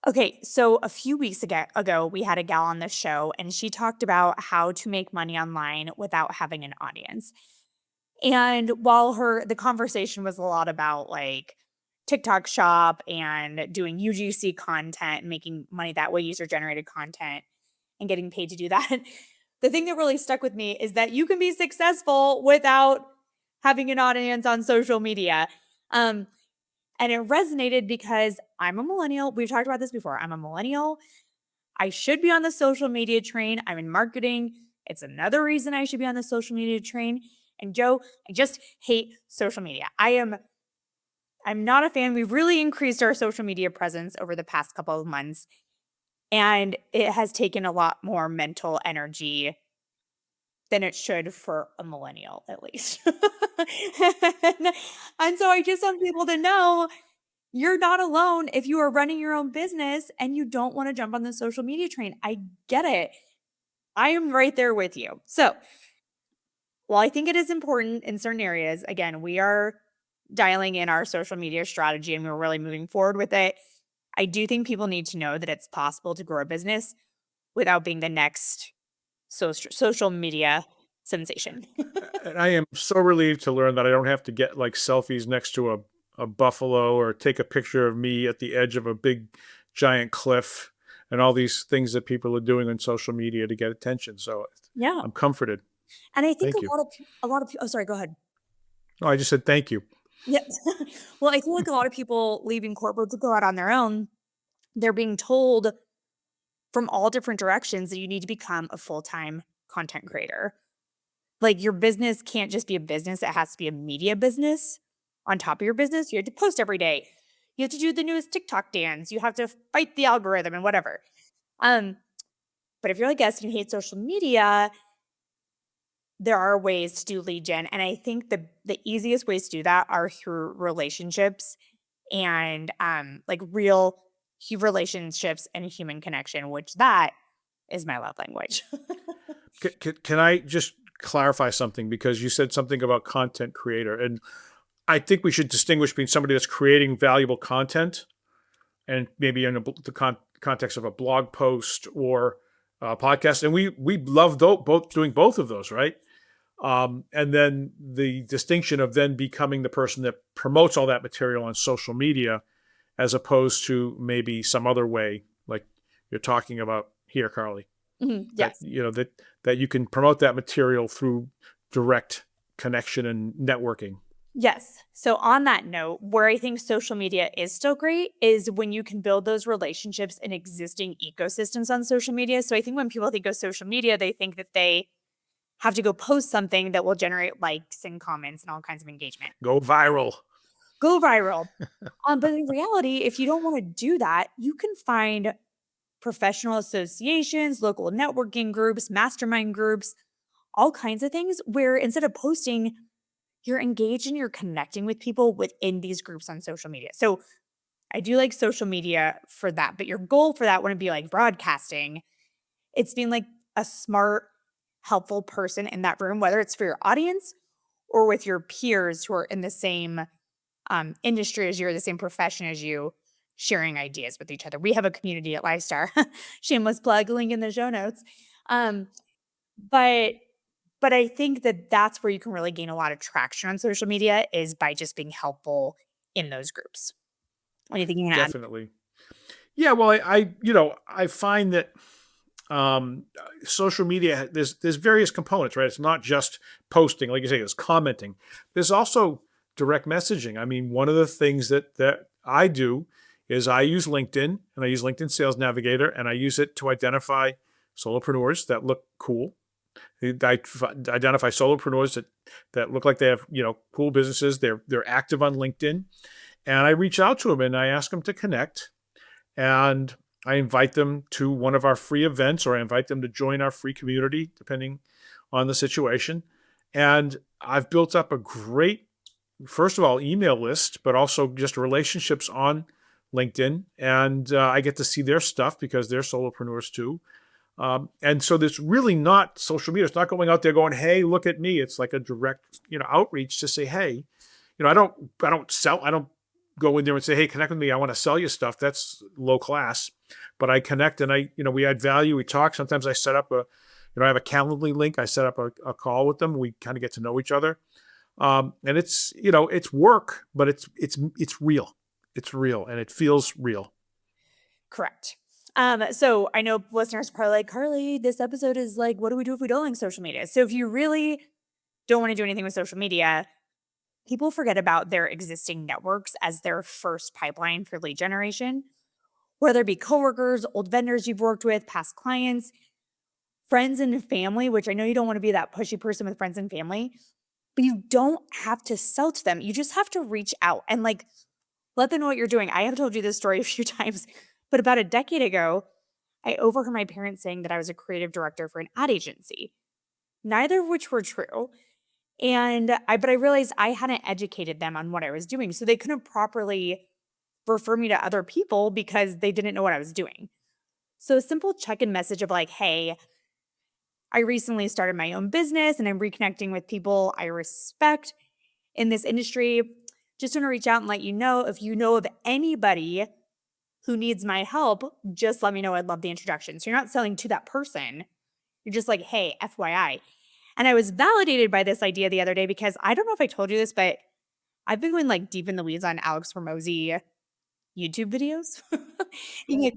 Okay, so a few weeks ago, we had a gal on the show, and she talked about how to make money online without having an audience. And while the conversation was a lot about like TikTok shop and doing UGC content and making money that way, user generated content, and getting paid to do that, the thing that really stuck with me is that you can be successful without having an audience on social media. Um, and it resonated because I'm a millennial. We've talked about this before. I'm a millennial. I should be on the social media train. I'm in marketing. It's another reason I should be on the social media train. And Joe, I just hate social media. I'm not a fan. We've really increased our social media presence over the past couple of months, and it has taken a lot more mental energy than it should for a millennial, at least. And so I just want people to know you're not alone if you are running your own business and you don't want to jump on the social media train. I get it. I am right there with you. So, while I think it is important in certain areas, again, we are dialing in our social media strategy and we're really moving forward with it. I do think people need to know that it's possible to grow a business without being the next social media sensation. And I am so relieved to learn that I don't have to get like selfies next to a buffalo or take a picture of me at the edge of a big giant cliff and all these things that people are doing on social media to get attention. So Yeah. I'm comforted. And I think Thank you. a lot of people, oh, sorry, go ahead. No, I just said thank you. Yeah. Well, I feel like a lot of people leaving corporate to go out on their own, they're being told from all different directions that you need to become a full-time content creator. Like your business can't just be a business, it has to be a media business on top of your business. You have to post every day. You have to do the newest TikTok dance. You have to fight the algorithm and whatever. Um, but if you're like us and you hate social media, there are ways to do lead gen. And I think the easiest ways to do that are through relationships and like real relationships and human connection, which that is my love language. Can I just clarify something? Because you said something about content creator. And I think we should distinguish between somebody that's creating valuable content and maybe in the context of a blog post or a podcast. And we love both doing both of those, right? And then the distinction of then becoming the person that promotes all that material on social media, as opposed to maybe some other way, like you're talking about here, Carly, that Yes. that you can promote that material through direct connection and networking. Yes. So on that note, where I think social media is still great is when you can build those relationships in existing ecosystems on social media. So I think when people think of social media, they think that they have to go post something that will generate likes and comments and all kinds of engagement. Go viral. Go viral. But in reality, if you don't want to do that, you can find professional associations, local networking groups, mastermind groups, all kinds of things where instead of posting, you're engaged and you're connecting with people within these groups on social media. So I do like social media for that, but your goal for that wouldn't be like broadcasting. It's being like a smart, helpful person in that room, whether it's for your audience or with your peers who are in the same industry as you or the same profession as you, sharing ideas with each other. We have a community at LifeStar. Shameless plug, link in the show notes. Um, but but I think that that's where you can really gain a lot of traction on social media is by just being helpful in those groups. Anything you want to add? Definitely. Yeah. Well, I find that um, social media, there's various components, right? It's not just posting, like you say, it's commenting. There's also direct messaging. I mean, one of the things that I do is I use LinkedIn and I use LinkedIn Sales Navigator and I use it to identify solopreneurs that look cool. I identify solopreneurs that look like they have cool businesses. They're active on LinkedIn, and I reach out to them and I ask them to connect, and I invite them to one of our free events, or I invite them to join our free community, depending on the situation. And I've built up a great, first of all, email list, but also just relationships on LinkedIn. And I get to see their stuff because they're solopreneurs too. And so there's really not social media. It's not going out there going, "Hey, look at me." It's like a direct, outreach to say, "Hey, I don't sell. I don't go in there and say, "Hey, connect with me. I want to sell you stuff." That's low class. But I connect and we add value. We talk. Sometimes I set up I have a Calendly link. I set up a call with them. We kind of get to know each other. And it's work, but it's real. It's real and it feels real. Correct. So I know listeners are probably like, Carly, this episode is like, what do we do if we don't like social media? So if you really don't want to do anything with social media, people forget about their existing networks as their first pipeline for lead generation, whether it be coworkers, old vendors you've worked with, past clients, friends and family, which I know you don't want to be that pushy person with friends and family, but you don't have to sell to them. You just have to reach out and like let them know what you're doing. I have told you this story a few times, but about a decade ago, I overheard my parents saying that I was a creative director for an ad agency, neither of which were true. But I realized I hadn't educated them on what I was doing. So they couldn't properly refer me to other people because they didn't know what I was doing. So a simple check-in message of like, hey, I recently started my own business and I'm reconnecting with people I respect in this industry. Just want to reach out and let you know if you know of anybody who needs my help, just let me know. I'd love the introduction. So you're not selling to that person. You're just like, hey, FYI. And I was validated by this idea the other day because I don't know if I told you this, but I've been going like deep in the weeds on Alex Hormozi YouTube videos, you know,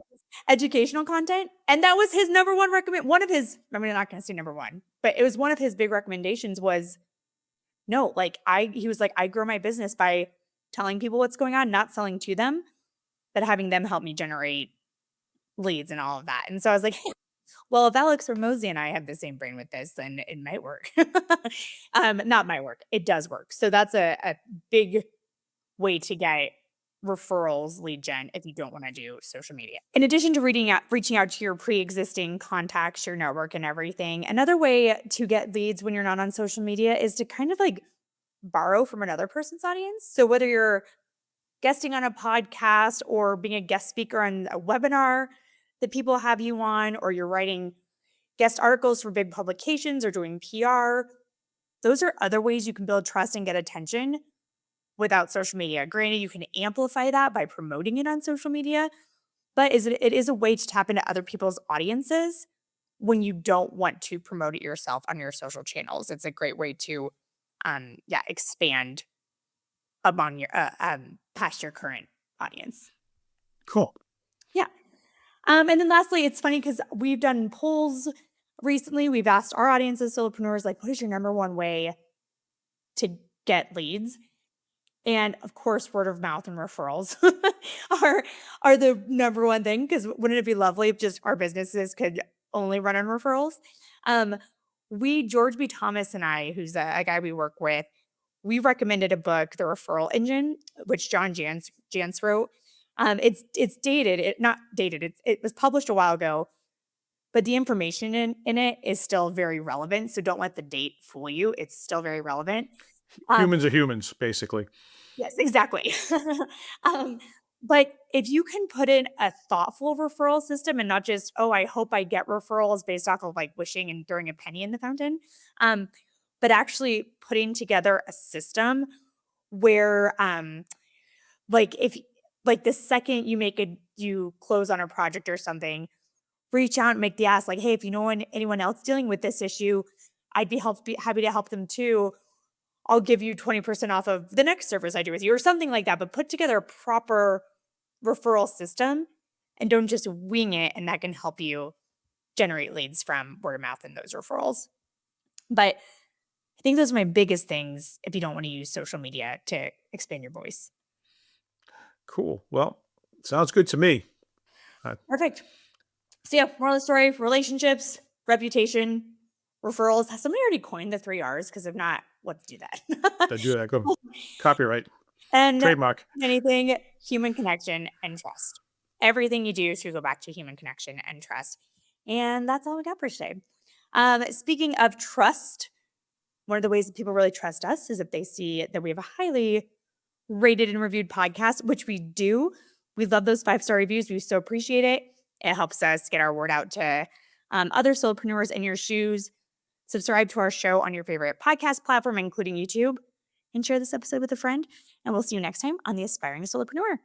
educational content. And that was his number one one of his, I'm not going to say number one, but it was one of his big recommendations was no, like he was like, I grow my business by telling people what's going on, not selling to them, but having them help me generate leads and all of that. And so I was like, well, if Alex Hormozi and I have the same brain with this, then it might work. Not my work. It does work. So that's a big way to get referrals, lead gen, if you don't want to do social media. In addition to reaching out to your pre-existing contacts, your network and everything, another way to get leads when you're not on social media is to kind of like borrow from another person's audience. So whether you're guesting on a podcast or being a guest speaker on a webinar that people have you on, or you're writing guest articles for big publications or doing PR, those are other ways you can build trust and get attention without social media. Granted, you can amplify that by promoting it on social media, but it is a way to tap into other people's audiences when you don't want to promote it yourself on your social channels. It's a great way to expand among your past your current audience. Cool. Yeah. And then lastly, it's funny because we've done polls recently. We've asked our audience as solopreneurs, like, what is your number one way to get leads? And of course, word of mouth and referrals are the number one thing, because wouldn't it be lovely if just our businesses could only run on referrals? George B. Thomas and I, who's a guy we work with, we recommended a book, The Referral Engine, which Jantsch wrote. It's dated, not dated, it was published a while ago, but the information in it is still very relevant. So don't let the date fool you. It's still very relevant. Humans are humans, basically. Yes, exactly. um, but if you can put in a thoughtful referral system and not just, oh, I hope I get referrals based off of like wishing and throwing a penny in the fountain, but actually putting together a system where like if like the second you close on a project or something, reach out and make the ask like, hey, if you know anyone else dealing with this issue, I'd be happy to help them too. I'll give you 20% off of the next service I do with you or something like that. But put together a proper referral system and don't just wing it. And that can help you generate leads from word of mouth and those referrals. But I think those are my biggest things if you don't want to use social media to expand your voice. Cool. Well, sounds good to me. Perfect. So yeah, moral of the story, relationships, reputation, referrals. Has somebody already coined the 3 R's? Because if not, let's do that. I do that. Go. Copyright. And Trademark. anything, human connection and trust. Everything you do should go back to human connection and trust. And that's all we got for today. Speaking of trust, one of the ways that people really trust us is if they see that we have a highly rated and reviewed podcast, which we do. We love those 5-star reviews. We so appreciate it. It helps us get our word out to other solopreneurs in your shoes. Subscribe to our show on your favorite podcast platform, including YouTube. and share this episode with a friend. And we'll see you next time on the Aspiring Solopreneur.